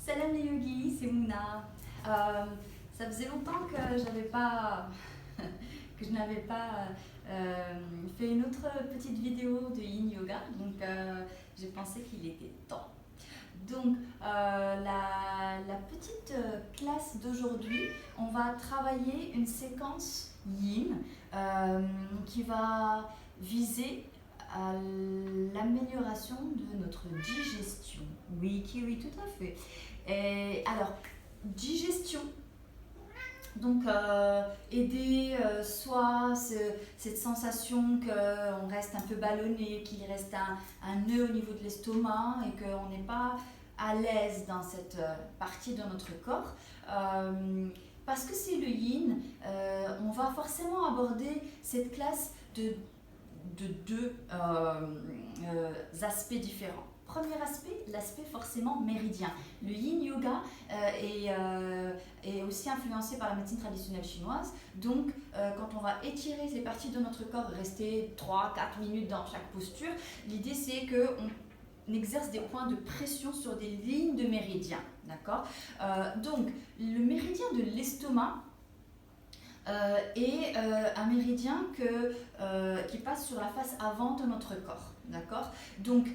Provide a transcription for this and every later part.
Salam les yogis, c'est Mouna. Ça faisait longtemps que que je n'avais pas fait une autre petite vidéo de Yin Yoga, donc j'ai pensé qu'il était temps. Donc la petite classe d'aujourd'hui, on va travailler une séquence Yin qui va viser à l'amélioration de notre digestion. Oui, Kiwi, tout à fait. Et alors, digestion, donc aider soit cette sensation qu'on reste un peu ballonné, qu'il reste un nœud au niveau de l'estomac et qu'on n'est pas à l'aise dans cette partie de notre corps. Parce que c'est le yin, on va forcément aborder cette classe de deux aspects différents. Premier aspect, l'aspect forcément méridien. Le yin yoga est aussi influencé par la médecine traditionnelle chinoise. Donc, quand on va étirer ces parties de notre corps, rester 3-4 minutes dans chaque posture, l'idée c'est qu'on exerce des points de pression sur des lignes de méridien. D'accord ? Donc, le méridien de l'estomac est un méridien qui passe sur la face avant de notre corps. D'accord ? Donc,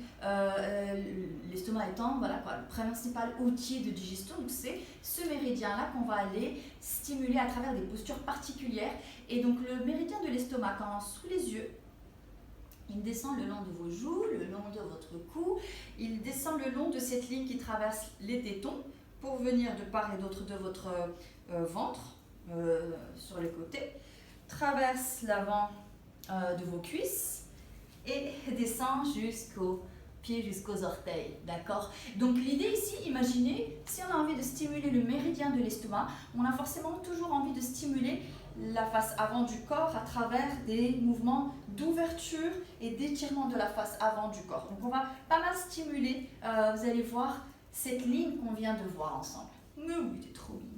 l'estomac étant le principal outil de digestion, donc c'est ce méridien-là qu'on va aller stimuler à travers des postures particulières. Et donc, le méridien de l'estomac commence sous les yeux. Il descend le long de vos joues, le long de votre cou. Il descend le long de cette ligne qui traverse les tétons pour venir de part et d'autre de votre ventre. Sur les côtés, traverse l'avant de vos cuisses et descend jusqu'aux pieds, jusqu'aux orteils, d'accord ? Donc l'idée ici, imaginez, si on a envie de stimuler le méridien de l'estomac, on a forcément toujours envie de stimuler la face avant du corps à travers des mouvements d'ouverture et d'étirement de la face avant du corps. Donc on va pas mal stimuler, vous allez voir cette ligne qu'on vient de voir ensemble. Mais oui, c'est trop mignon.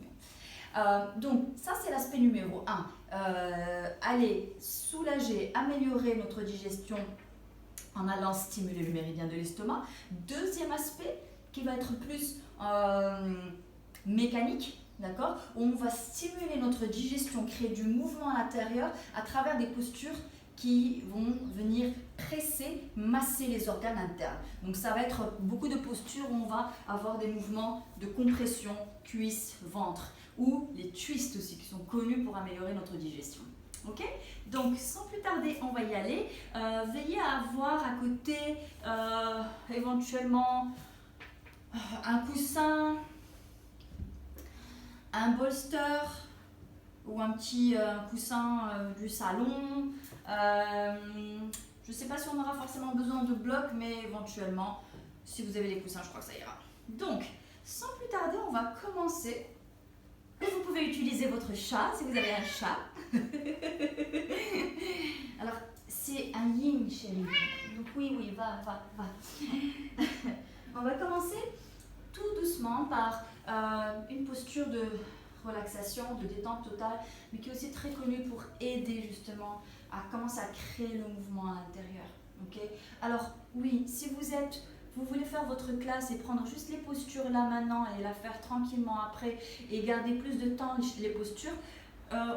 Donc ça c'est l'aspect numéro 1, aller soulager, améliorer notre digestion en allant stimuler le méridien de l'estomac. Deuxième aspect qui va être plus mécanique, d'accord, où on va stimuler notre digestion, créer du mouvement à l'intérieur à travers des postures qui vont venir presser, masser les organes internes. Donc ça va être beaucoup de postures où on va avoir des mouvements de compression, cuisses, ventre, ou les twists aussi qui sont connus pour améliorer notre digestion. Ok ? Donc sans plus tarder, on va y aller. Veillez à avoir à côté éventuellement un coussin, un bolster ou un petit coussin du salon. Je ne sais pas si on aura forcément besoin de blocs, mais éventuellement, si vous avez des coussins, je crois que ça ira. Donc, sans plus tarder, on va commencer. Et vous pouvez utiliser votre chat, si vous avez un chat. Alors, c'est un yin, chérie. Donc oui, va. On va commencer tout doucement par une posture de relaxation, de détente totale, mais qui est aussi très connue pour aider justement à commencer à créer le mouvement à l'intérieur. Okay ? Alors oui, si vous voulez faire votre classe et prendre juste les postures là maintenant et la faire tranquillement après et garder plus de temps les postures,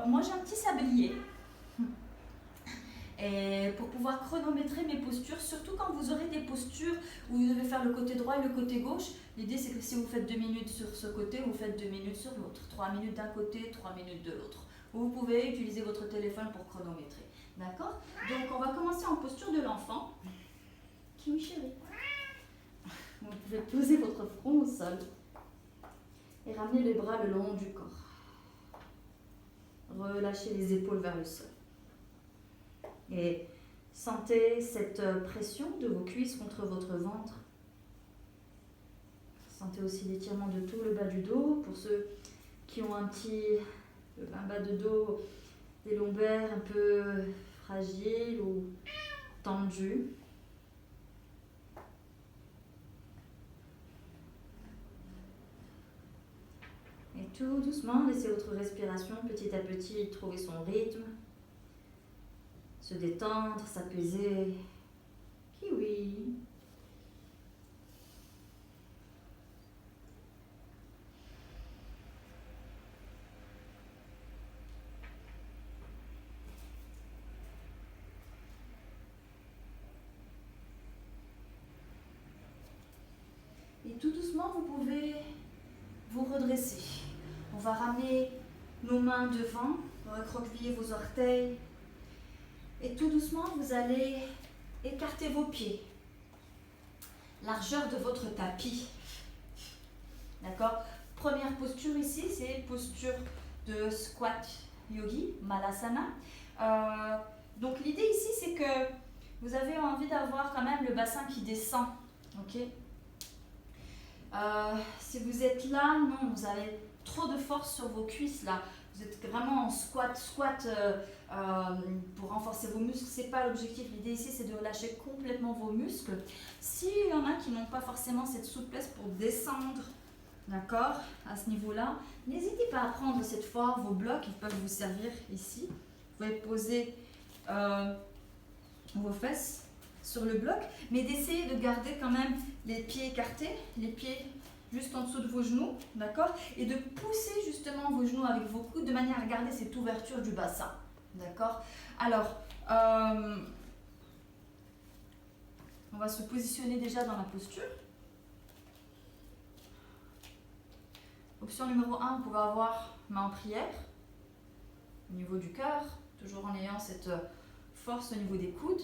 moi j'ai un petit sablier. Et pour pouvoir chronométrer mes postures, surtout quand vous aurez des postures où vous devez faire le côté droit et le côté gauche, l'idée c'est que si vous faites 2 minutes sur ce côté, vous faites 2 minutes sur l'autre, 3 minutes d'un côté, 3 minutes de l'autre. Vous pouvez utiliser votre téléphone pour chronométrer. D'accord ? Donc on va commencer en posture de l'enfant. Kiwi chérie. Vous pouvez poser votre front au sol et ramener les bras le long du corps. Relâchez les épaules vers le sol. Et sentez cette pression de vos cuisses contre votre ventre. Sentez aussi l'étirement de tout le bas du dos. Pour ceux qui ont un bas de dos, des lombaires un peu fragiles ou tendus. Et tout doucement, laissez votre respiration petit à petit trouver son rythme. Se détendre, s'apaiser. Kiwi. Et tout doucement, vous pouvez vous redresser. On va ramener nos mains devant, recroqueviller vos orteils. Et tout doucement, vous allez écarter vos pieds. Largeur de votre tapis. D'accord? Première posture ici, c'est posture de squat yogi, malasana. Donc l'idée ici, c'est que vous avez envie d'avoir quand même le bassin qui descend. Ok? Si vous êtes là, non, vous avez trop de force sur vos cuisses là. Vous êtes vraiment en squat pour renforcer vos muscles. C'est pas l'objectif. L'idée ici, c'est de relâcher complètement vos muscles. S'il y en a qui n'ont pas forcément cette souplesse pour descendre, d'accord, à ce niveau-là, n'hésitez pas à prendre cette fois vos blocs. Ils peuvent vous servir ici. Vous pouvez poser vos fesses sur le bloc, mais d'essayer de garder quand même les pieds écartés, les pieds juste en dessous de vos genoux, d'accord, et de pousser justement vos genoux avec vos coudes de manière à garder cette ouverture du bassin, d'accord. Alors, on va se positionner déjà dans la posture. Option numéro 1, vous pouvez avoir main en prière, au niveau du cœur, toujours en ayant cette force au niveau des coudes.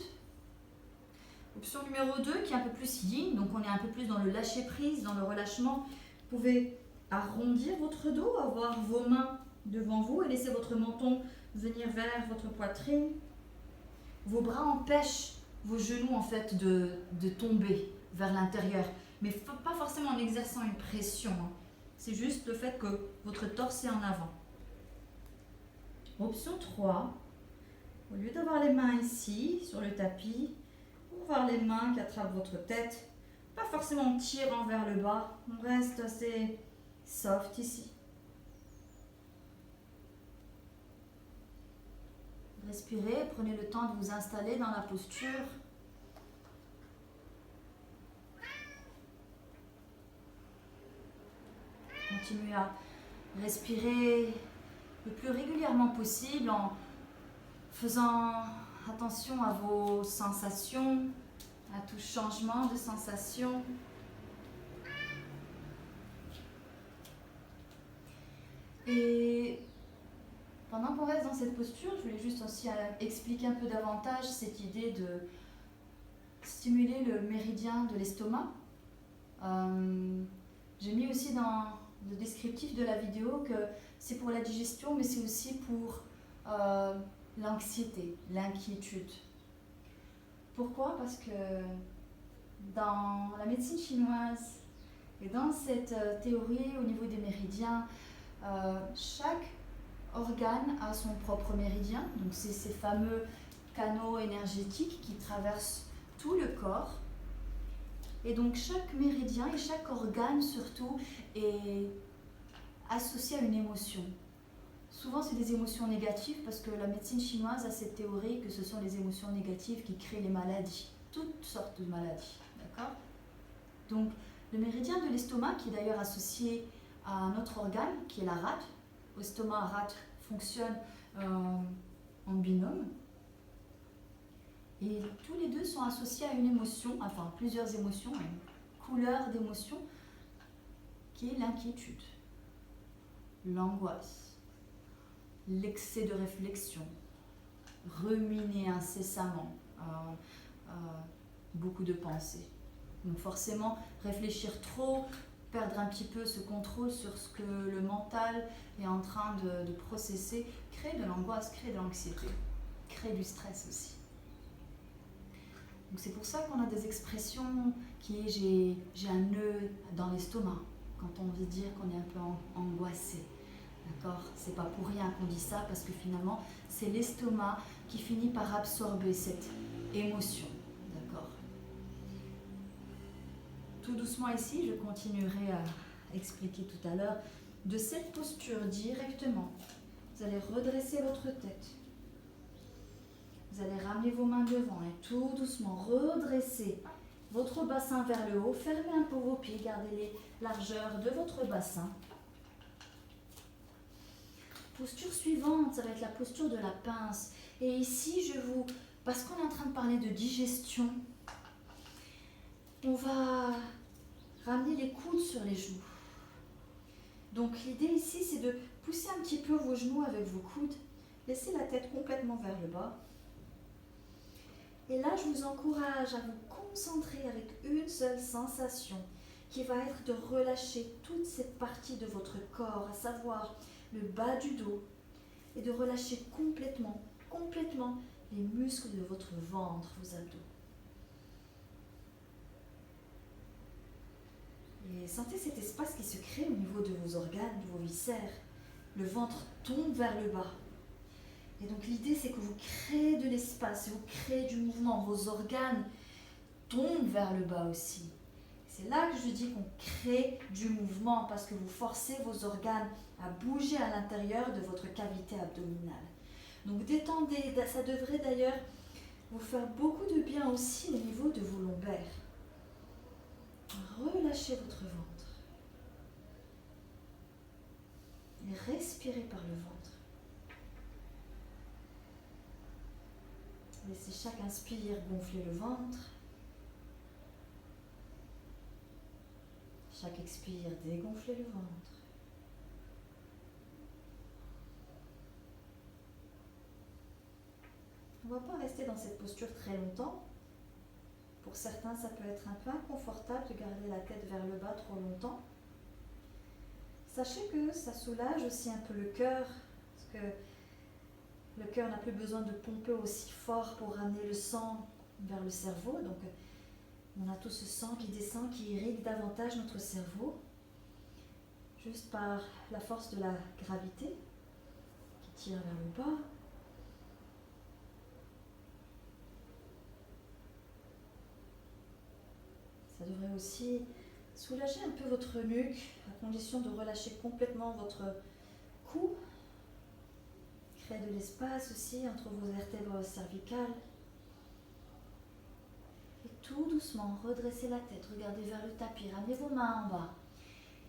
Option numéro 2 qui est un peu plus yin, donc on est un peu plus dans le lâcher prise, dans le relâchement. Vous pouvez arrondir votre dos, avoir vos mains devant vous et laisser votre menton venir vers votre poitrine. Vos bras empêchent vos genoux en fait de tomber vers l'intérieur, mais pas forcément en exerçant une pression. C'est juste le fait que votre torse est en avant. Option 3, au lieu d'avoir les mains ici sur le tapis, voir les mains qui attrapent votre tête, pas forcément en tirant vers le bas, on reste assez soft ici. Respirez, prenez le temps de vous installer dans la posture. Continuez à respirer le plus régulièrement possible en faisant attention à vos sensations, à tout changement de sensation. Et pendant qu'on reste dans cette posture, je voulais juste aussi expliquer un peu davantage cette idée de stimuler le méridien de l'estomac. J'ai mis aussi dans le descriptif de la vidéo que c'est pour la digestion, mais c'est aussi pour l'anxiété, l'inquiétude. Pourquoi? Parce que dans la médecine chinoise et dans cette théorie au niveau des méridiens, chaque organe a son propre méridien. Donc c'est ces fameux canaux énergétiques qui traversent tout le corps. Et donc chaque méridien et chaque organe surtout est associé à une émotion. Souvent, c'est des émotions négatives parce que la médecine chinoise a cette théorie que ce sont les émotions négatives qui créent les maladies, toutes sortes de maladies, d'accord? Donc, le méridien de l'estomac, qui est d'ailleurs associé à un autre organe, qui est la rate. L'estomac et la rate fonctionnent en binôme. Et tous les deux sont associés à une émotion, enfin plusieurs émotions, à une couleur d'émotion, qui est l'inquiétude, l'angoisse, l'excès de réflexion, ruminer incessamment, beaucoup de pensées. Donc forcément, réfléchir trop, perdre un petit peu ce contrôle sur ce que le mental est en train de processer, crée de l'angoisse, crée de l'anxiété, crée du stress aussi. Donc c'est pour ça qu'on a des expressions qui est j'ai un nœud dans l'estomac, quand on veut dire qu'on est un peu angoissé. D'accord? C'est pas pour rien qu'on dit ça, parce que finalement, c'est l'estomac qui finit par absorber cette émotion. D'accord? Tout doucement ici, je continuerai à expliquer tout à l'heure. De cette posture directement, vous allez redresser votre tête. Vous allez ramener vos mains devant et tout doucement redresser votre bassin vers le haut. Fermez un peu vos pieds, gardez les largeurs de votre bassin. Posture suivante, ça va être la posture de la pince. Et ici, parce qu'on est en train de parler de digestion, on va Ramenez les coudes sur les genoux. Donc l'idée ici, c'est de pousser un petit peu vos genoux avec vos coudes. Laissez la tête complètement vers le bas. Et là, je vous encourage à vous concentrer avec une seule sensation qui va être de relâcher toute cette partie de votre corps, à savoir le bas du dos, et de relâcher complètement les muscles de votre ventre, vos abdos. Et sentez cet espace qui se crée au niveau de vos organes, de vos viscères. Le ventre tombe vers le bas. Et donc l'idée, c'est que vous créez de l'espace, vous créez du mouvement. Vos organes tombent vers le bas aussi. C'est là que je dis qu'on crée du mouvement parce que vous forcez vos organes à bouger à l'intérieur de votre cavité abdominale. Donc détendez, ça devrait d'ailleurs vous faire beaucoup de bien aussi au niveau de vos lombaires. Relâchez votre ventre et respirez par le ventre. Laissez chaque inspire gonfler le ventre. Chaque expire dégonfler le ventre. On ne va pas rester dans cette posture très longtemps. Pour certains, ça peut être un peu inconfortable de garder la tête vers le bas trop longtemps. Sachez que ça soulage aussi un peu le cœur, parce que le cœur n'a plus besoin de pomper aussi fort pour ramener le sang vers le cerveau. Donc, on a tout ce sang qui descend, qui irrigue davantage notre cerveau, juste par la force de la gravité qui tire vers le bas. Ça devrait aussi soulager un peu votre nuque, à condition de relâcher complètement votre cou. Créer de l'espace aussi entre vos vertèbres cervicales. Et tout doucement, redressez la tête, regardez vers le tapis, ramenez vos mains en bas.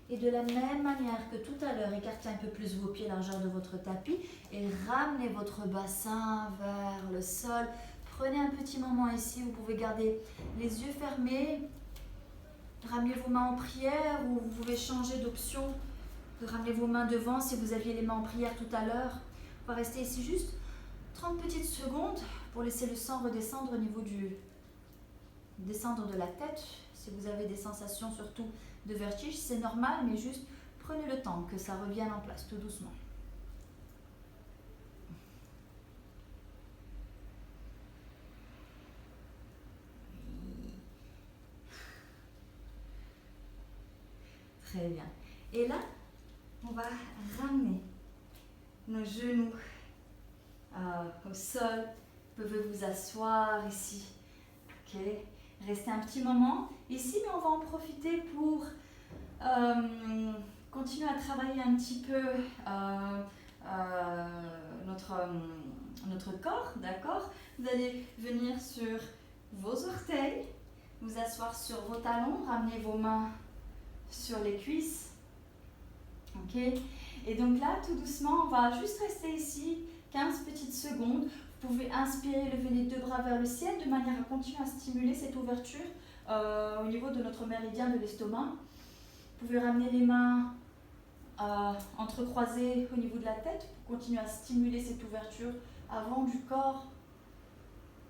Et de la même manière que tout à l'heure, écartez un peu plus vos pieds, largeur de votre tapis, et ramenez votre bassin vers le sol. Prenez un petit moment ici, vous pouvez garder les yeux fermés. Ramenez vos mains en prière ou vous pouvez changer d'option, de ramener vos mains devant si vous aviez les mains en prière tout à l'heure. On va rester ici juste 30 petites secondes pour laisser le sang redescendre au niveau descendre de la tête. Si vous avez des sensations surtout de vertige, c'est normal, mais juste prenez le temps que ça revienne en place tout doucement. Très bien. Et là, on va ramener nos genoux au sol. Vous pouvez vous asseoir ici. Ok. Restez un petit moment ici, mais on va en profiter pour continuer à travailler un petit peu notre corps, d'accord? Vous allez venir sur vos orteils, vous asseoir sur vos talons, ramener vos mains sur les cuisses. Ok. Et donc là, tout doucement, on va juste rester ici 15 petites secondes. Vous pouvez inspirer, lever les deux bras vers le ciel de manière à continuer à stimuler cette ouverture au niveau de notre méridien de l'estomac. Vous pouvez ramener les mains entrecroisées au niveau de la tête pour continuer à stimuler cette ouverture avant du corps.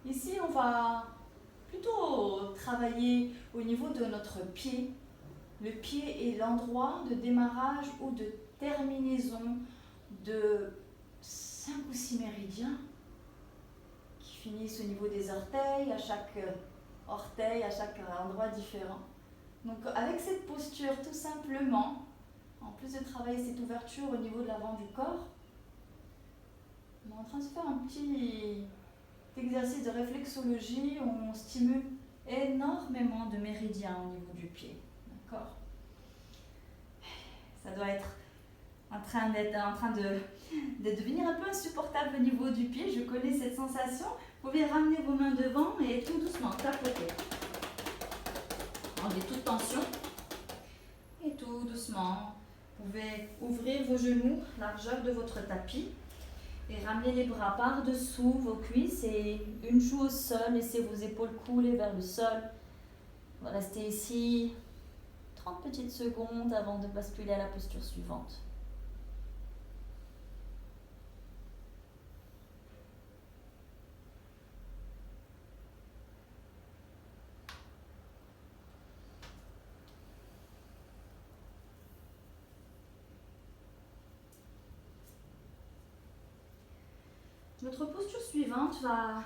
Ici, on va plutôt travailler au niveau de notre pied. Le pied est l'endroit de démarrage ou de terminaison de 5 ou 6 méridiens qui finissent au niveau des orteils, à chaque orteil, à chaque endroit différent. Donc avec cette posture, tout simplement, en plus de travailler cette ouverture au niveau de l'avant du corps, on est en train de se faire un petit exercice de réflexologie où on stimule énormément de méridiens au niveau du pied. D'accord. Ça doit être en train de devenir un peu insupportable au niveau du pied. Je connais cette sensation. Vous pouvez ramener vos mains devant et tout doucement tapoter. Enlevez toute tension. Et tout doucement, vous pouvez ouvrir vos genoux, largeur de votre tapis. Et ramener les bras par-dessous vos cuisses et une joue au sol. Laissez vos épaules couler vers le sol. On va rester ici 30 petites secondes avant de basculer à la posture suivante. Notre posture suivante va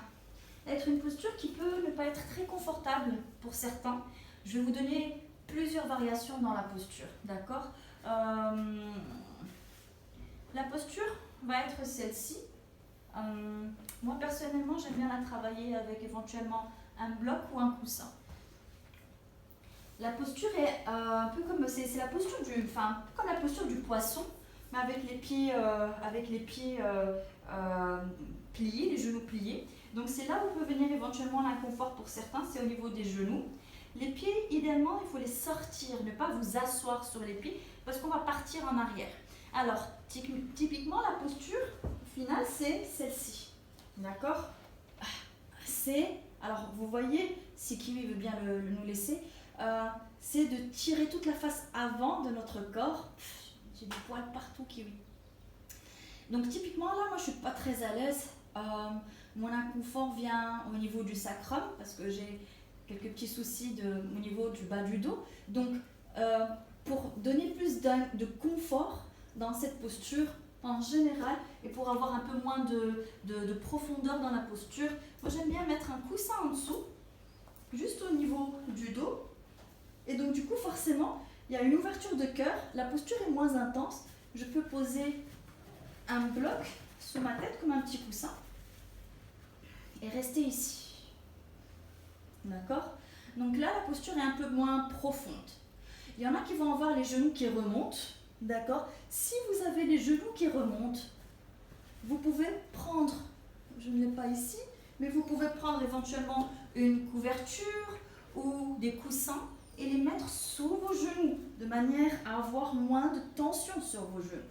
être une posture qui peut ne pas être très confortable pour certains. Je vais vous donner plusieurs variations dans la posture, d'accord? La posture va être celle-ci. Moi personnellement, j'aime bien la travailler avec éventuellement un bloc ou un coussin. La posture est un peu comme c'est la posture comme la posture du poisson, mais avec les pieds pliés, les genoux pliés. Donc c'est là où peut venir éventuellement l'inconfort pour certains, c'est au niveau des genoux. Les pieds, idéalement, il faut les sortir, ne pas vous asseoir sur les pieds parce qu'on va partir en arrière. Alors, typiquement, la posture finale, c'est celle-ci. D'accord? Alors vous voyez, si Kiwi veut bien nous laisser, c'est de tirer toute la face avant de notre corps. J'ai du poil partout, Kiwi. Donc typiquement là, moi je suis pas très à l'aise. Mon inconfort vient au niveau du sacrum parce que j'ai quelques petits soucis au niveau du bas du dos. Donc pour donner plus de confort dans cette posture en général et pour avoir un peu moins de profondeur dans la posture, moi j'aime bien mettre un coussin en dessous, juste au niveau du dos. Et donc du coup forcément, il y a une ouverture de cœur, la posture est moins intense. Je peux poser un bloc sur ma tête comme un petit coussin et rester ici. D'accord? Donc là, la posture est un peu moins profonde. Il y en a qui vont avoir les genoux qui remontent. D'accord? Si vous avez les genoux qui remontent, vous pouvez prendre, je ne l'ai pas ici, mais vous pouvez prendre éventuellement une couverture ou des coussins et les mettre sous vos genoux, de manière à avoir moins de tension sur vos genoux.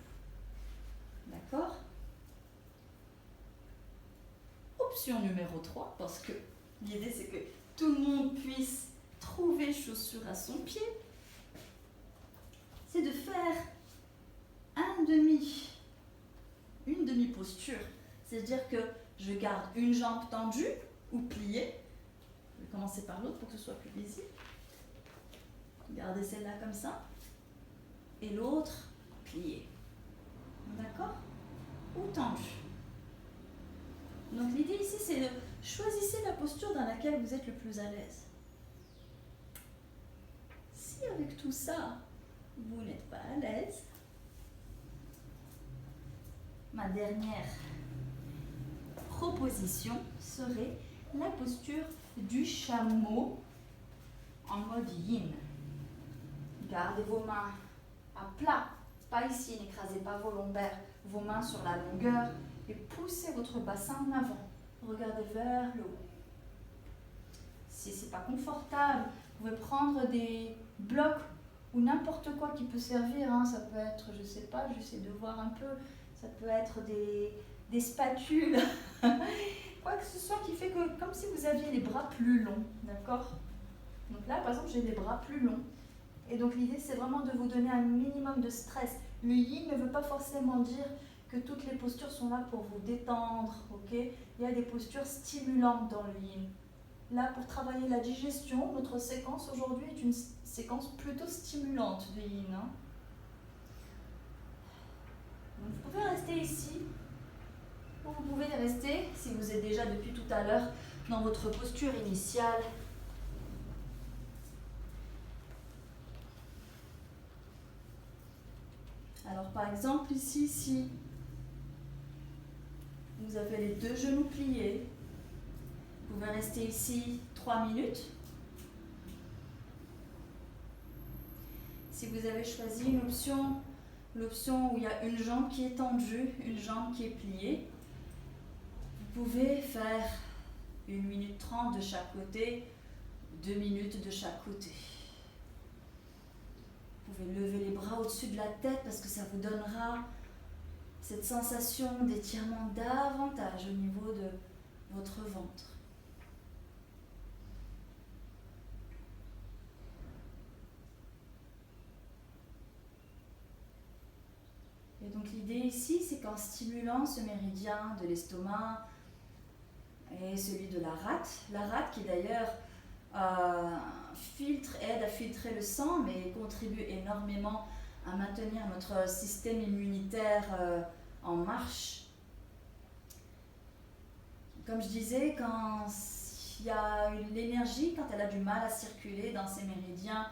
D'accord? Option numéro 3, parce que l'idée c'est que tout le monde puisse trouver chaussure à son pied, c'est de faire une demi-posture. C'est-à-dire que je garde une jambe tendue ou pliée. Je vais commencer par l'autre pour que ce soit plus visible. Gardez celle-là comme ça. Et l'autre pliée. D'accord? Ou tendue. Donc l'idée ici, c'est de choisir la posture dans laquelle vous êtes le plus à l'aise. Si avec tout ça, vous n'êtes pas à l'aise, ma dernière proposition serait la posture du chameau en mode yin. Gardez vos mains à plat, pas ici, n'écrasez pas vos lombaires, vos mains sur la longueur et poussez votre bassin en avant. Regardez vers le haut. Si ce n'est pas confortable, vous pouvez prendre des blocs ou n'importe quoi qui peut servir. Ça peut être, je ne sais pas, j'essaie de voir un peu, ça peut être des spatules, quoi que ce soit qui fait que, comme si vous aviez les bras plus longs, d'accord? Donc là, par exemple, j'ai les bras plus longs. Et donc l'idée, c'est vraiment de vous donner un minimum de stress. Le yin ne veut pas forcément dire que toutes les postures sont là pour vous détendre, ok? Il y a des postures stimulantes dans le yin. Là, pour travailler la digestion, notre séquence aujourd'hui est une séquence plutôt stimulante de yin. Donc, vous pouvez rester ici, ou vous pouvez rester, si vous êtes déjà depuis tout à l'heure, dans votre posture initiale. Alors par exemple ici, si vous avez les deux genoux pliés, vous pouvez rester ici 3 minutes. Si vous avez choisi l'option où il y a une jambe qui est tendue, une jambe qui est pliée, vous pouvez faire 1 minute 30 de chaque côté, 2 minutes de chaque côté. Vous pouvez lever les bras au-dessus de la tête parce que ça vous donnera cette sensation d'étirement davantage au niveau de votre ventre. l'idée ici, c'est qu'en stimulant ce méridien de l'estomac et celui de la rate qui d'ailleurs aide à filtrer le sang, mais contribue énormément à maintenir notre système immunitaire en marche. Comme je disais, quand il y a l'énergie, quand elle a du mal à circuler dans ces méridiens,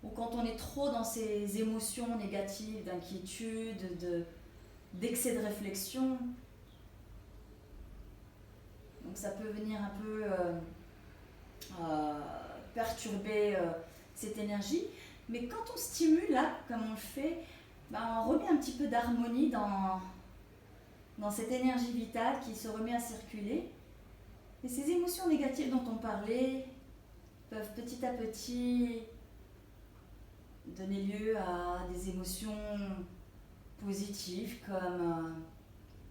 ou quand on est trop dans ces émotions négatives, d'inquiétude, d'excès de réflexion, donc ça peut venir un peu perturber cette énergie. Mais quand on stimule, là, comme on le fait, on remet un petit peu d'harmonie dans cette énergie vitale qui se remet à circuler. Et ces émotions négatives dont on parlait peuvent petit à petit donner lieu à des émotions positives comme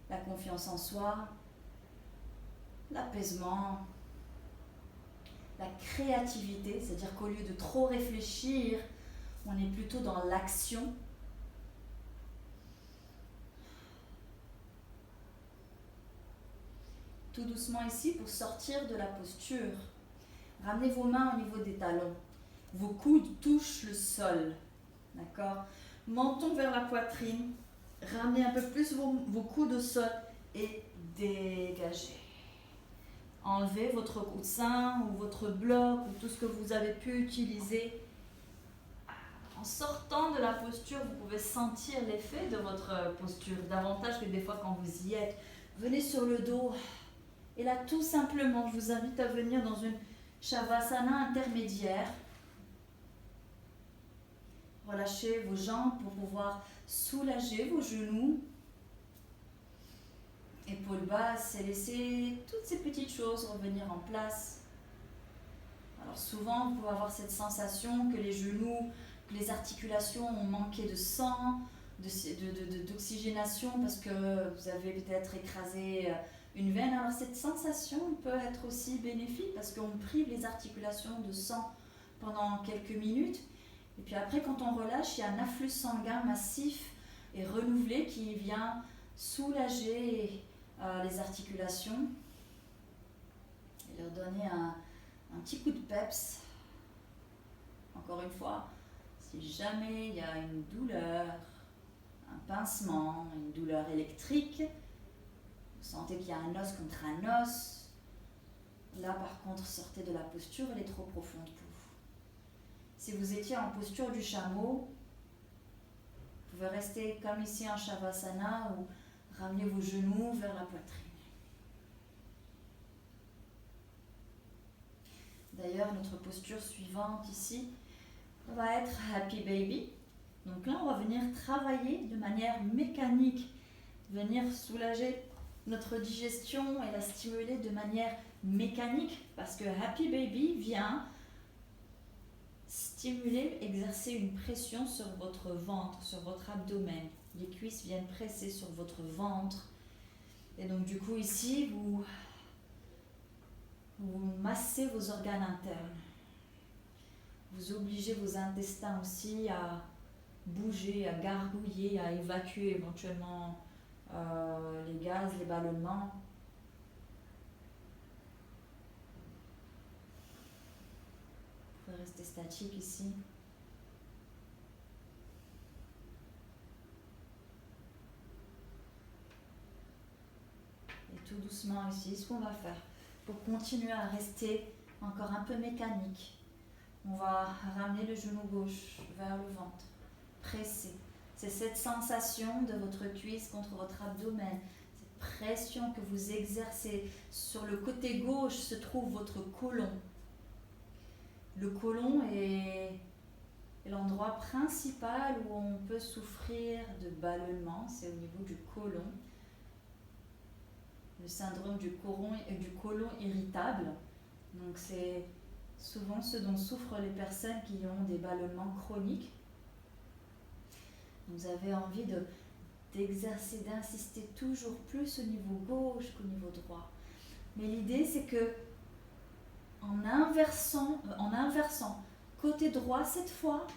la confiance en soi, l'apaisement, la créativité, c'est-à-dire qu'au lieu de trop réfléchir, on est plutôt dans l'action. Tout doucement ici pour sortir de la posture. Ramenez vos mains au niveau des talons. Vos coudes touchent le sol. D'accord ? Menton vers la poitrine. Ramenez un peu plus vos coudes au sol et dégagez. Enlevez votre coussin ou votre bloc ou tout ce que vous avez pu utiliser. En sortant de la posture, vous pouvez sentir l'effet de votre posture, davantage que des fois quand vous y êtes. Venez sur le dos. Et là, tout simplement, je vous invite à venir dans une Shavasana intermédiaire. Relâchez vos jambes pour pouvoir soulager vos genoux. Épaules basses et laissez toutes ces petites choses revenir en place. Alors souvent, vous pouvez avoir cette sensation que les genoux, que les articulations ont manqué de sang, d'oxygénation parce que vous avez peut-être écrasé une veine. Alors cette sensation peut être aussi bénéfique parce qu'on prive les articulations de sang pendant quelques minutes. Et puis après, quand on relâche, il y a un afflux sanguin massif et renouvelé qui vient soulager les articulations et leur donner un petit coup de peps. Encore une fois, si jamais il y a une douleur, un pincement, une douleur électrique, vous sentez qu'il y a un os contre un os, là par contre sortez de la posture, elle est trop profonde pour vous. Si vous étiez en posture du chameau, vous pouvez rester comme ici en Shavasana ou ramener vos genoux vers la poitrine. D'ailleurs, notre posture suivante ici va être Happy Baby. Donc là, on va venir travailler de manière mécanique, venir soulager notre digestion et la stimuler de manière mécanique parce que Happy Baby vient stimuler, exercer une pression sur votre ventre, sur votre abdomen. Les cuisses viennent presser sur votre ventre. Et donc du coup ici, vous massez vos organes internes. Vous obligez vos intestins aussi à bouger, à gargouiller, à évacuer éventuellement les gaz, les ballonnements. Vous pouvez rester statique ici. Et tout doucement ici, ce qu'on va faire pour continuer à rester encore un peu mécanique. On va ramener le genou gauche vers le ventre, presser. C'est cette sensation de votre cuisse contre votre abdomen, cette pression que vous exercez. Sur le côté gauche se trouve votre côlon. Le côlon est l'endroit principal où on peut souffrir de ballonnement, c'est au niveau du côlon. Le syndrome du côlon irritable. Donc c'est souvent ce dont souffrent les personnes qui ont des ballonnements chroniques. Vous avez envie d'exercer, d'insister toujours plus au niveau gauche qu'au niveau droit. Mais l'idée c'est que en inversant côté droit cette fois,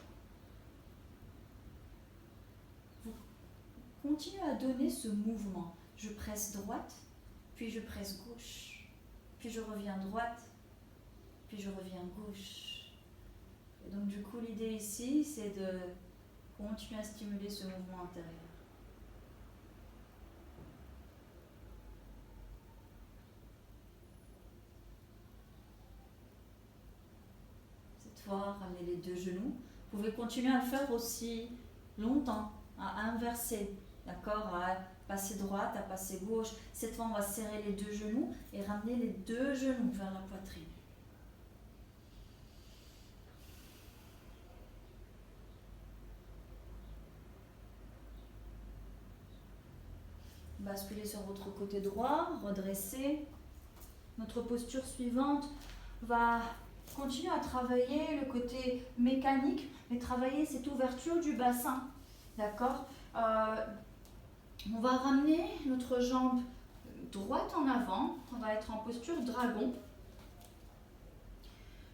vous continue à donner ce mouvement. Je presse droite, puis je presse gauche, puis je reviens droite, puis je reviens gauche. Et donc du coup, l'idée ici, c'est de continuer à stimuler ce mouvement intérieur. Cette fois, ramenez les deux genoux. Vous pouvez continuer à le faire aussi longtemps, à inverser, d'accord, à passer droite, à passer gauche. Cette fois, on va serrer les deux genoux et ramener les deux genoux vers la poitrine. Basculez sur votre côté droit, redressez. Notre posture suivante va continuer à travailler le côté mécanique, mais travailler cette ouverture du bassin, d'accord. On va ramener notre jambe droite en avant, on va être en posture dragon.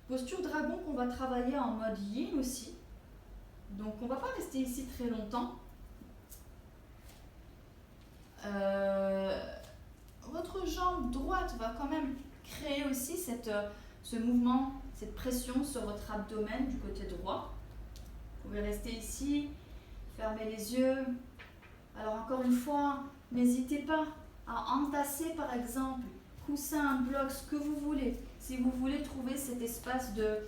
Posture dragon qu'on va travailler en mode yin aussi. Donc on ne va pas rester ici très longtemps. Votre jambe droite va quand même créer aussi ce mouvement, cette pression sur votre abdomen du côté droit. Vous pouvez rester ici, fermer les yeux. Alors encore une fois, n'hésitez pas à entasser par exemple, coussin, bloc, ce que vous voulez. Si vous voulez trouver cet espace de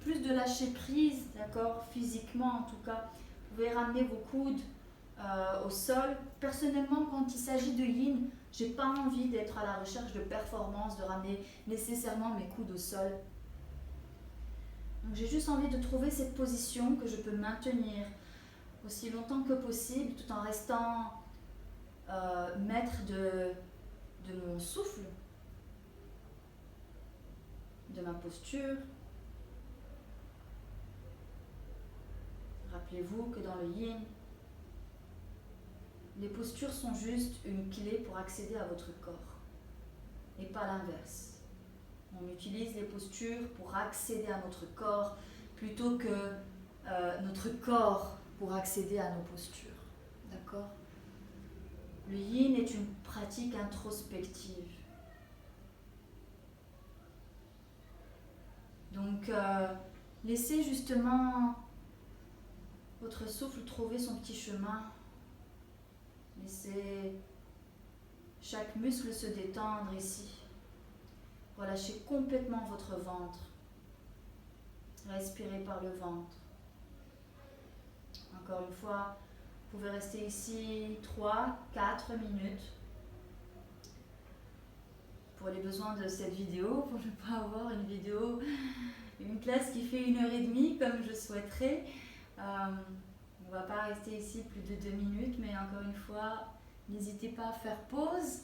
plus de lâcher prise, d'accord, physiquement en tout cas, vous pouvez ramener vos coudes au sol. Personnellement, quand il s'agit de yin, j'ai pas envie d'être à la recherche de performance, de ramener nécessairement mes coudes au sol. Donc j'ai juste envie de trouver cette position que je peux maintenir aussi longtemps que possible, tout en restant maître de mon souffle, de ma posture. Rappelez-vous que dans le yin, les postures sont juste une clé pour accéder à votre corps et pas l'inverse. On utilise les postures pour accéder à notre corps plutôt que notre corps pour accéder à nos postures. D'accord ? Le yin est une pratique introspective. Donc, laissez justement votre souffle trouver son petit chemin. Laissez chaque muscle se détendre ici. Relâchez complètement votre ventre. Respirez par le ventre. Encore une fois, vous pouvez rester ici 3-4 minutes. Pour les besoins de cette vidéo, pour ne pas avoir une classe qui fait 1h30 comme je souhaiterais. On ne va pas rester ici plus de 2 minutes, mais encore une fois, n'hésitez pas à faire pause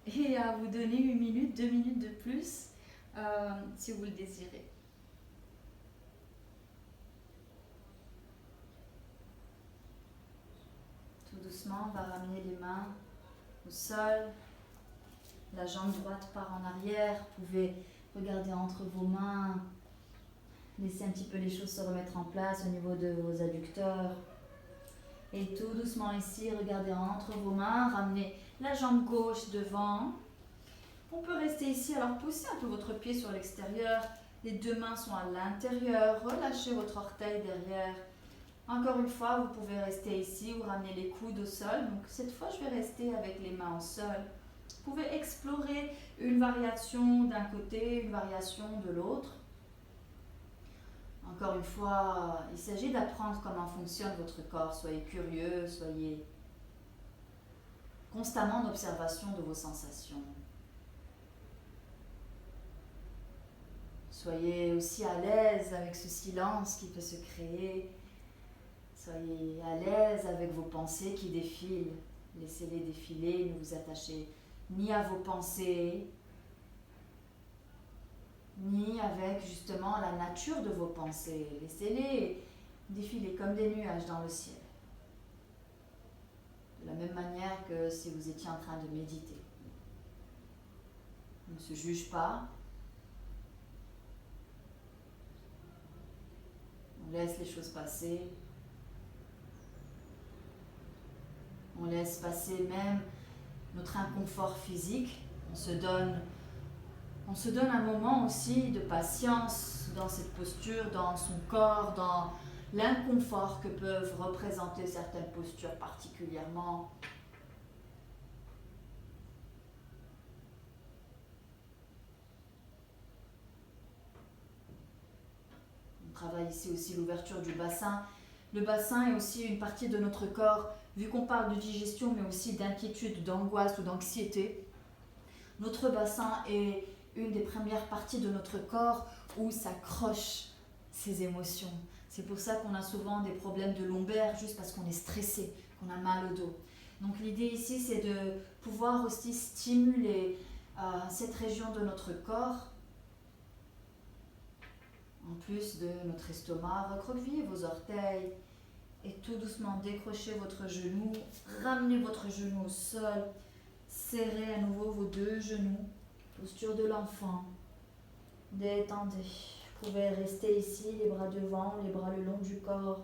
et à vous donner 1 minute, 2 minutes de plus si vous le désirez. Tout doucement, on va ramener les mains au sol. La jambe droite part en arrière. Vous pouvez regarder entre vos mains. Laissez un petit peu les choses se remettre en place au niveau de vos adducteurs. Et tout doucement ici, regardez entre vos mains. Ramenez la jambe gauche devant. On peut rester ici. Alors poussez un peu votre pied sur l'extérieur. Les deux mains sont à l'intérieur. Relâchez votre orteil derrière. Encore une fois, vous pouvez rester ici ou ramener les coudes au sol. Donc cette fois, je vais rester avec les mains au sol. Vous pouvez explorer une variation d'un côté, une variation de l'autre. Encore une fois, il s'agit d'apprendre comment fonctionne votre corps. Soyez curieux, soyez constamment en observation de vos sensations. Soyez aussi à l'aise avec ce silence qui peut se créer. Soyez à l'aise avec vos pensées qui défilent. Laissez-les défiler, ne vous attachez ni à vos pensées, ni avec justement la nature de vos pensées. Laissez-les défiler comme des nuages dans le ciel. De la même manière que si vous étiez en train de méditer. On ne se juge pas. On laisse les choses passer. On laisse passer même notre inconfort physique. On se donne un moment aussi de patience dans cette posture, dans son corps, dans l'inconfort que peuvent représenter certaines postures particulièrement. On travaille ici aussi l'ouverture du bassin. Le bassin est aussi une partie de notre corps, vu qu'on parle de digestion, mais aussi d'inquiétude, d'angoisse ou d'anxiété. Notre bassin est une des premières parties de notre corps où s'accrochent ces émotions. C'est pour ça qu'on a souvent des problèmes de lombaire, juste parce qu'on est stressé, qu'on a mal au dos. Donc l'idée ici, c'est de pouvoir aussi stimuler cette région de notre corps. En plus de notre estomac, recroquevillez vos orteils et tout doucement décrochez votre genou, ramenez votre genou au sol, serrez à nouveau vos deux genoux, posture de l'enfant, détendez. Vous pouvez rester ici, les bras devant, les bras le long du corps.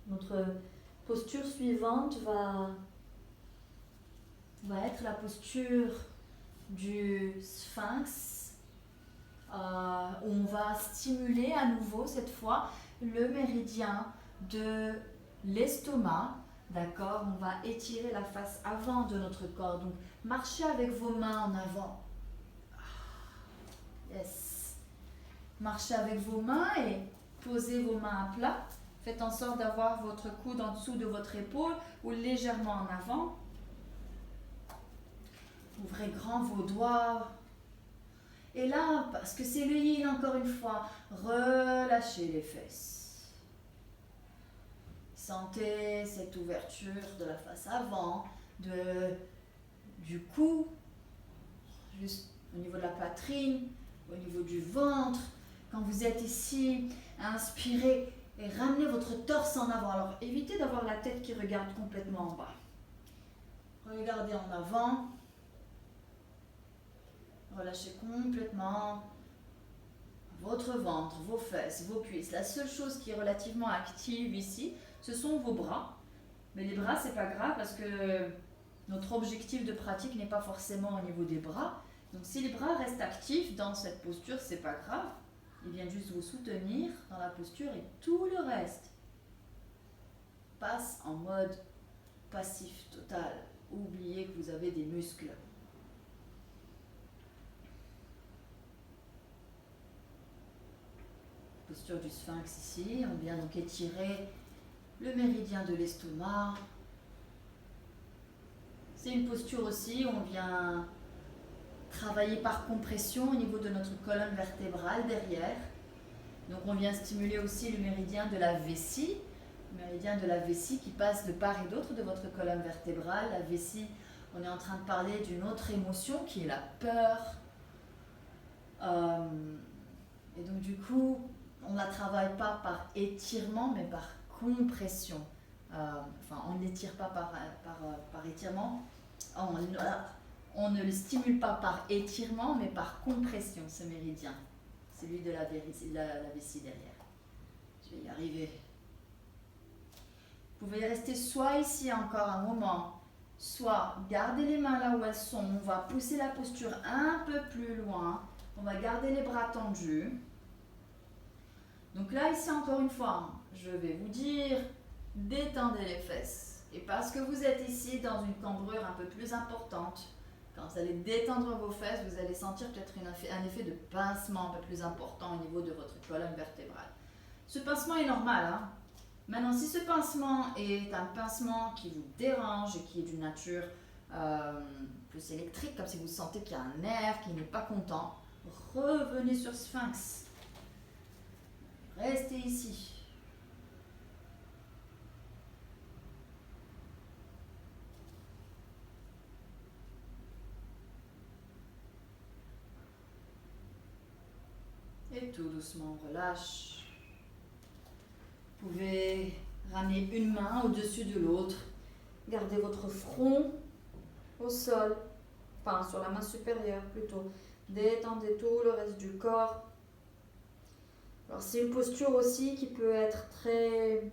Notre posture suivante va être la posture du sphinx. On va stimuler à nouveau cette fois le méridien de l'estomac. D'accord, on va étirer la face avant de notre corps. Donc marchez avec vos mains en avant. Yes. Marchez avec vos mains et posez vos mains à plat. Faites en sorte d'avoir votre coude en dessous de votre épaule ou légèrement en avant. Ouvrez grand vos doigts. Et là, parce que c'est le yin encore une fois, relâchez les fesses. Sentez cette ouverture de la face avant, du cou, juste au niveau de la poitrine, au niveau du ventre. Quand vous êtes ici, inspirez et ramenez votre torse en avant. Alors évitez d'avoir la tête qui regarde complètement en bas. Regardez en avant. Relâchez complètement votre ventre, vos fesses, vos cuisses. La seule chose qui est relativement active ici, ce sont vos bras. Mais les bras, c'est pas grave parce que notre objectif de pratique n'est pas forcément au niveau des bras. Donc si les bras restent actifs dans cette posture, c'est pas grave. Ils viennent juste vous soutenir dans la posture et tout le reste passe en mode passif total. Oubliez que vous avez des muscles. Posture du sphinx ici, on vient donc étirer le méridien de l'estomac. C'est une posture aussi où on vient travailler par compression au niveau de notre colonne vertébrale derrière. Donc on vient stimuler aussi le méridien de la vessie, le méridien de la vessie qui passe de part et d'autre de votre colonne vertébrale. La vessie, on est en train de parler d'une autre émotion qui est la peur. Et donc du coup, on ne la travaille pas par étirement, mais par compression. On ne l'étire pas par étirement. On ne le stimule pas par étirement, mais par compression, ce méridien. Celui de la vessie derrière. Je vais y arriver. Vous pouvez rester soit ici encore un moment, soit garder les mains là où elles sont. On va pousser la posture un peu plus loin. On va garder les bras tendus. Donc là, ici, encore une fois, je vais vous dire, détendez les fesses. Et parce que vous êtes ici dans une cambrure un peu plus importante, quand vous allez détendre vos fesses, vous allez sentir peut-être un effet de pincement un peu plus important au niveau de votre colonne vertébrale. Ce pincement est normal. Hein? Maintenant, si ce pincement est un pincement qui vous dérange et qui est d'une nature plus électrique, comme si vous sentez qu'il y a un nerf qui n'est pas content, revenez sur Sphinx. Restez ici. Et tout doucement, on relâche. Vous pouvez Ramenez une main au-dessus de l'autre. Gardez votre front au sol, enfin sur la main supérieure plutôt. Détendez tout le reste du corps. Alors c'est une posture aussi qui peut être très...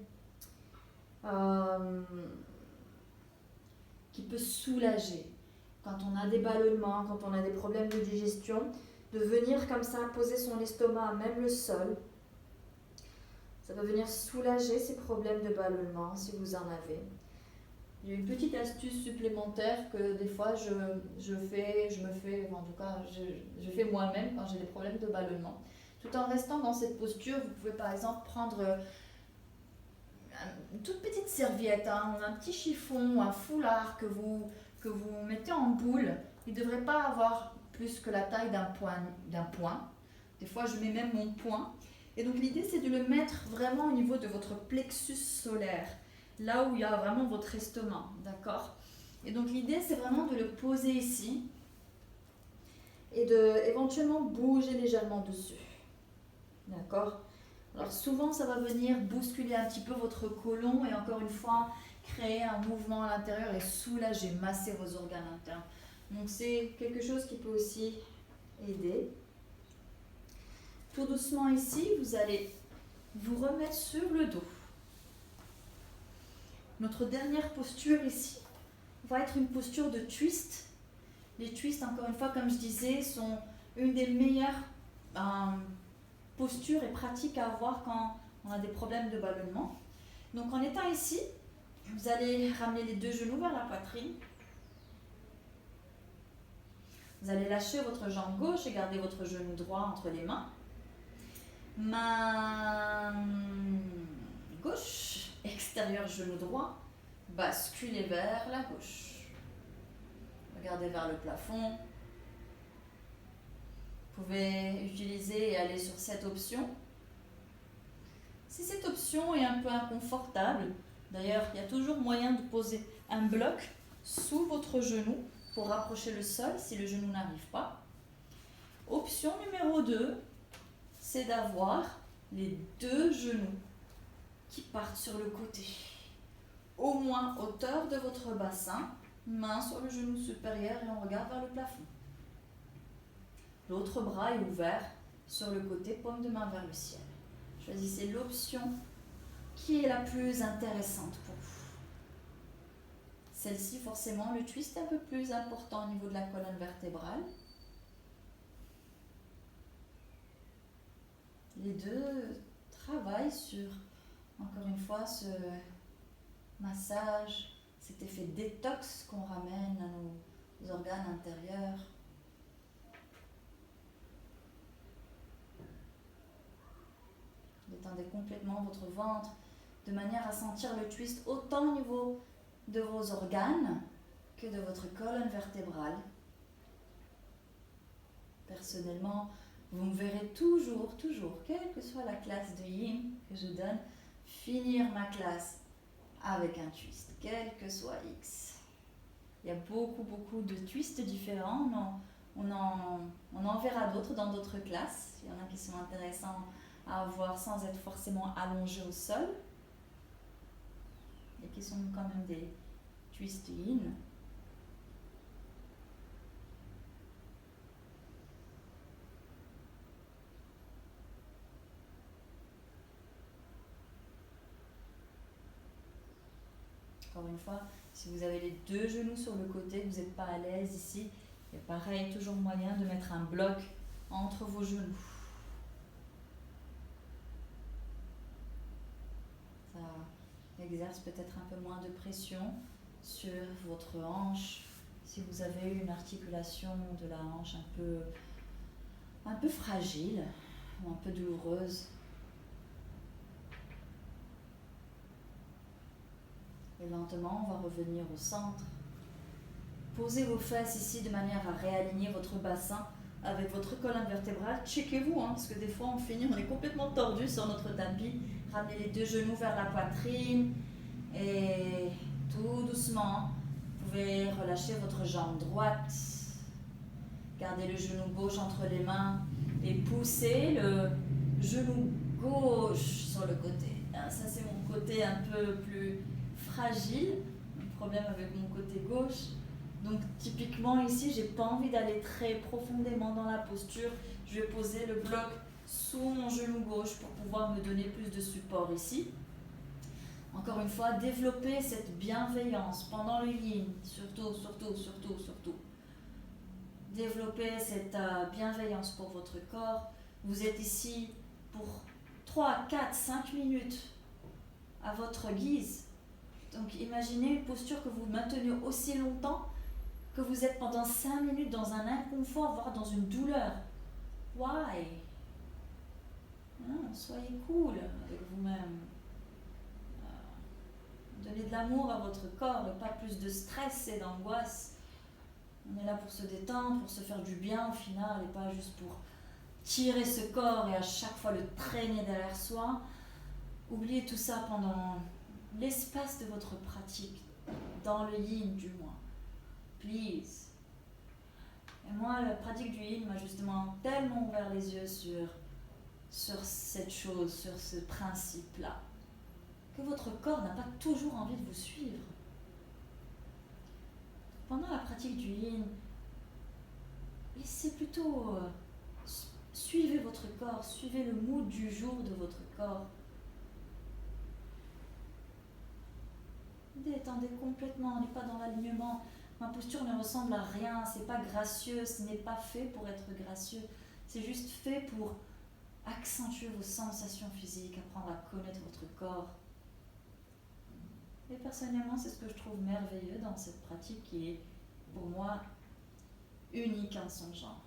qui peut soulager. Quand on a des ballonnements, quand on a des problèmes de digestion, de venir comme ça, poser son estomac à même le sol. Ça va venir soulager ces problèmes de ballonnement si vous en avez. Il y a une petite astuce supplémentaire que des fois je fais moi-même quand j'ai des problèmes de ballonnement. Tout en restant dans cette posture, vous pouvez par exemple prendre une toute petite serviette, un petit chiffon, un foulard que vous mettez en boule. Il ne devrait pas avoir plus que la taille d'un poing. Des fois, je mets même mon poing. Et donc, l'idée, c'est de le mettre vraiment au niveau de votre plexus solaire, là où il y a vraiment votre estomac, d'accord? Et donc, l'idée, c'est vraiment de le poser ici et de éventuellement bouger légèrement dessus, d'accord? Alors, souvent, ça va venir bousculer un petit peu votre côlon et encore une fois, créer un mouvement à l'intérieur et soulager, masser vos organes internes. Donc, c'est quelque chose qui peut aussi aider. Tout doucement ici, vous allez vous remettre sur le dos. Notre dernière posture ici va être une posture de twist. Les twists, encore une fois, comme je disais, sont une des meilleures postures et pratiques à avoir quand on a des problèmes de ballonnement. Donc en étant ici, vous allez ramener les deux genoux vers la poitrine. Vous allez lâcher votre jambe gauche et garder votre genou droit entre les mains. Main gauche, extérieur genou droit, basculez vers la gauche. Regardez vers le plafond. Vous pouvez utiliser et aller sur cette option. Si cette option est un peu inconfortable, d'ailleurs, il y a toujours moyen de poser un bloc sous votre genou pour rapprocher le sol si le genou n'arrive pas. Option numéro 2, c'est d'avoir les deux genoux qui partent sur le côté. Au moins hauteur de votre bassin, main sur le genou supérieur et on regarde vers le plafond. L'autre bras est ouvert sur le côté, paume de main vers le ciel. Choisissez l'option qui est la plus intéressante pour vous. Celle-ci, forcément, le twist est un peu plus important au niveau de la colonne vertébrale. Les deux travaillent sur, encore une fois, ce massage, cet effet détox qu'on ramène à nos organes intérieurs. Détendez complètement votre ventre de manière à sentir le twist autant au niveau de vos organes que de votre colonne vertébrale. Personnellement, vous me verrez toujours, quelle que soit la classe de Yin que je donne, finir ma classe avec un twist, quel que soit X. Il y a beaucoup de twists différents. On en verra d'autres dans d'autres classes. Il y en a qui sont intéressants à avoir sans être forcément allongé au sol et qui sont quand même des twists Yin. Encore une fois, si vous avez les deux genoux sur le côté, que vous n'êtes pas à l'aise ici, il y a pareil, toujours moyen de mettre un bloc entre vos genoux. Ça exerce peut-être un peu moins de pression sur votre hanche. Si vous avez une articulation de la hanche un peu fragile ou un peu douloureuse. Et lentement, on va revenir au centre. Posez vos fesses ici de manière à réaligner votre bassin avec votre colonne vertébrale. Checkez-vous, parce que des fois on finit, on est complètement tordu sur notre tapis. Ramenez les deux genoux vers la poitrine et tout doucement, vous pouvez relâcher votre jambe droite. Gardez le genou gauche entre les mains et poussez le genou gauche sur le côté. Bien, ça c'est mon côté un peu plus fragile, un problème avec mon côté gauche. Donc typiquement ici, j'ai pas envie d'aller très profondément dans la posture. Je vais poser le bloc sous mon genou gauche pour pouvoir me donner plus de support ici. Encore une fois, développer cette bienveillance pendant le yin, surtout. Développer cette bienveillance pour votre corps. Vous êtes ici pour 3, 4, 5 minutes à votre guise. Donc imaginez une posture que vous maintenez aussi longtemps que vous êtes pendant 5 minutes dans un inconfort, voire dans une douleur. Why? Non, soyez cool avec vous-même. Donnez de l'amour à votre corps et pas plus de stress et d'angoisse. On est là pour se détendre, pour se faire du bien au final et pas juste pour tirer ce corps et à chaque fois le traîner derrière soi. Oubliez tout ça pendant l'espace de votre pratique, dans le yin du moins. Please. Et moi, la pratique du yin m'a justement tellement ouvert les yeux sur cette chose, sur ce principe-là, que votre corps n'a pas toujours envie de vous suivre. Pendant la pratique du yin, laissez plutôt suivez votre corps, suivez le mood du jour de votre corps. Détendez complètement, on n'est pas dans l'alignement. Ma posture ne ressemble à rien, c'est pas gracieux, ce n'est pas fait pour être gracieux. C'est juste fait pour accentuer vos sensations physiques, apprendre à connaître votre corps. Et personnellement, c'est ce que je trouve merveilleux dans cette pratique qui est, pour moi, unique en son genre.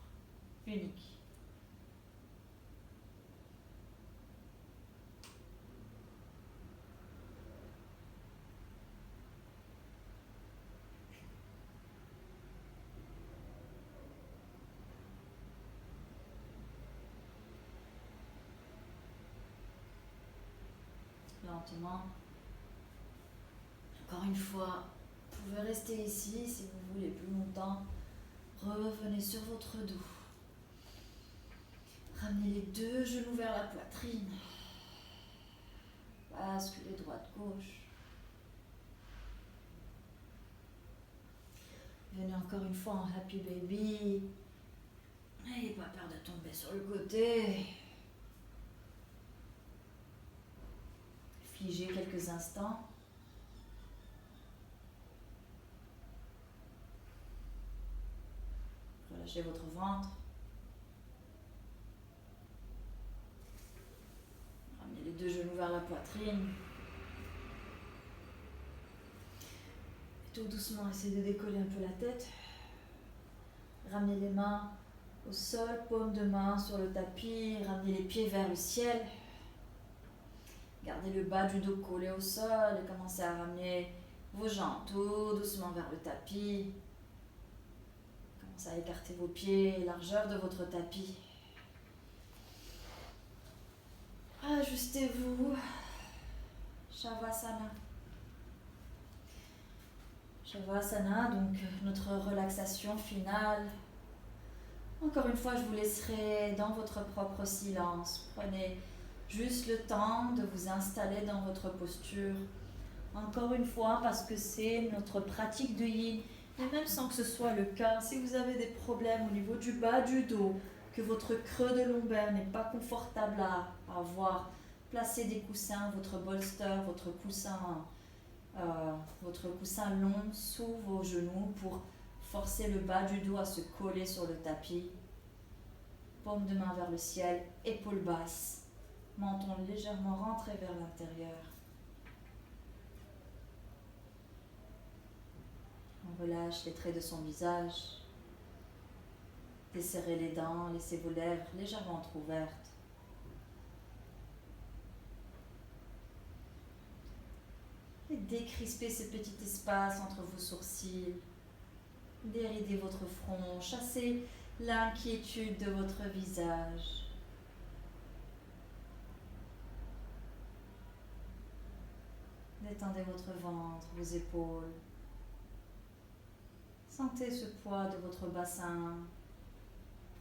Unique. Lentement. Encore une fois, vous pouvez rester ici si vous voulez plus longtemps. Revenez sur votre dos. Ramenez les deux genoux vers la poitrine. Basculez droite-gauche. Venez encore une fois en Happy Baby. N'ayez pas peur de tomber sur le côté. Figez quelques instants. Relâchez votre ventre. Ramenez les deux genoux vers la poitrine. Et tout doucement, essayez de décoller un peu la tête. Ramenez les mains au sol, paume de main sur le tapis. Ramenez les pieds vers le ciel. Gardez le bas du dos collé au sol et commencez à ramener vos jambes tout doucement vers le tapis. Commencez à écarter vos pieds, largeur de votre tapis. Ajustez-vous. Shavasana. Shavasana, donc notre relaxation finale. Encore une fois, je vous laisserai dans votre propre silence. Prenez juste le temps de vous installer dans votre posture. Encore une fois, parce que c'est notre pratique de yin. Et même sans que ce soit le cas, si vous avez des problèmes au niveau du bas du dos, que votre creux de lombaire n'est pas confortable à avoir, placez des coussins, votre bolster, votre coussin long sous vos genoux pour forcer le bas du dos à se coller sur le tapis. Paume de main vers le ciel, épaules basses, menton légèrement rentré vers l'intérieur. On relâche les traits de son visage. Desserrez les dents, laissez vos lèvres légèrement entrouvertes. Et décrispez ce petit espace entre vos sourcils. Déridez votre front, chassez l'inquiétude de votre visage. Détendez votre ventre, vos épaules. Sentez ce poids de votre bassin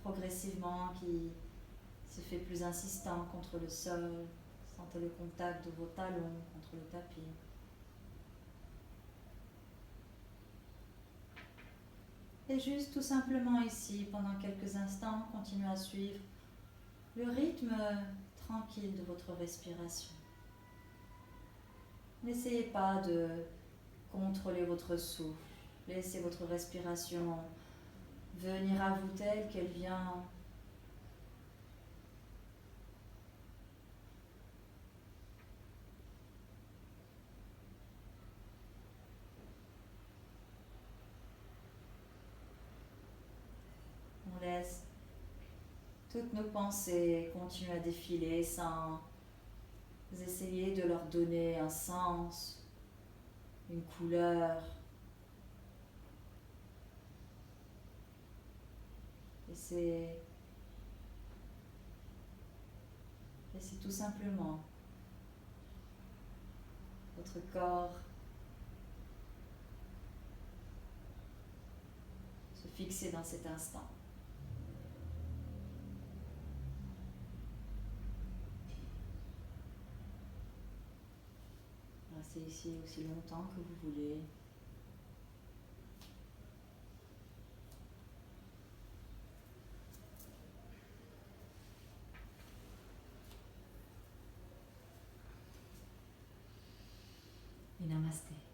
progressivement qui se fait plus insistant contre le sol. Sentez le contact de vos talons contre le tapis. Et juste tout simplement ici, pendant quelques instants, continuez à suivre le rythme tranquille de votre respiration. N'essayez pas de contrôler votre souffle. Laissez votre respiration venir à vous telle qu'elle vient. On laisse toutes nos pensées continuer à défiler sans essayer de leur donner un sens, une couleur. Laissez tout simplement votre corps se fixer dans cet instant. Restez ici aussi longtemps que vous voulez. Et namasté.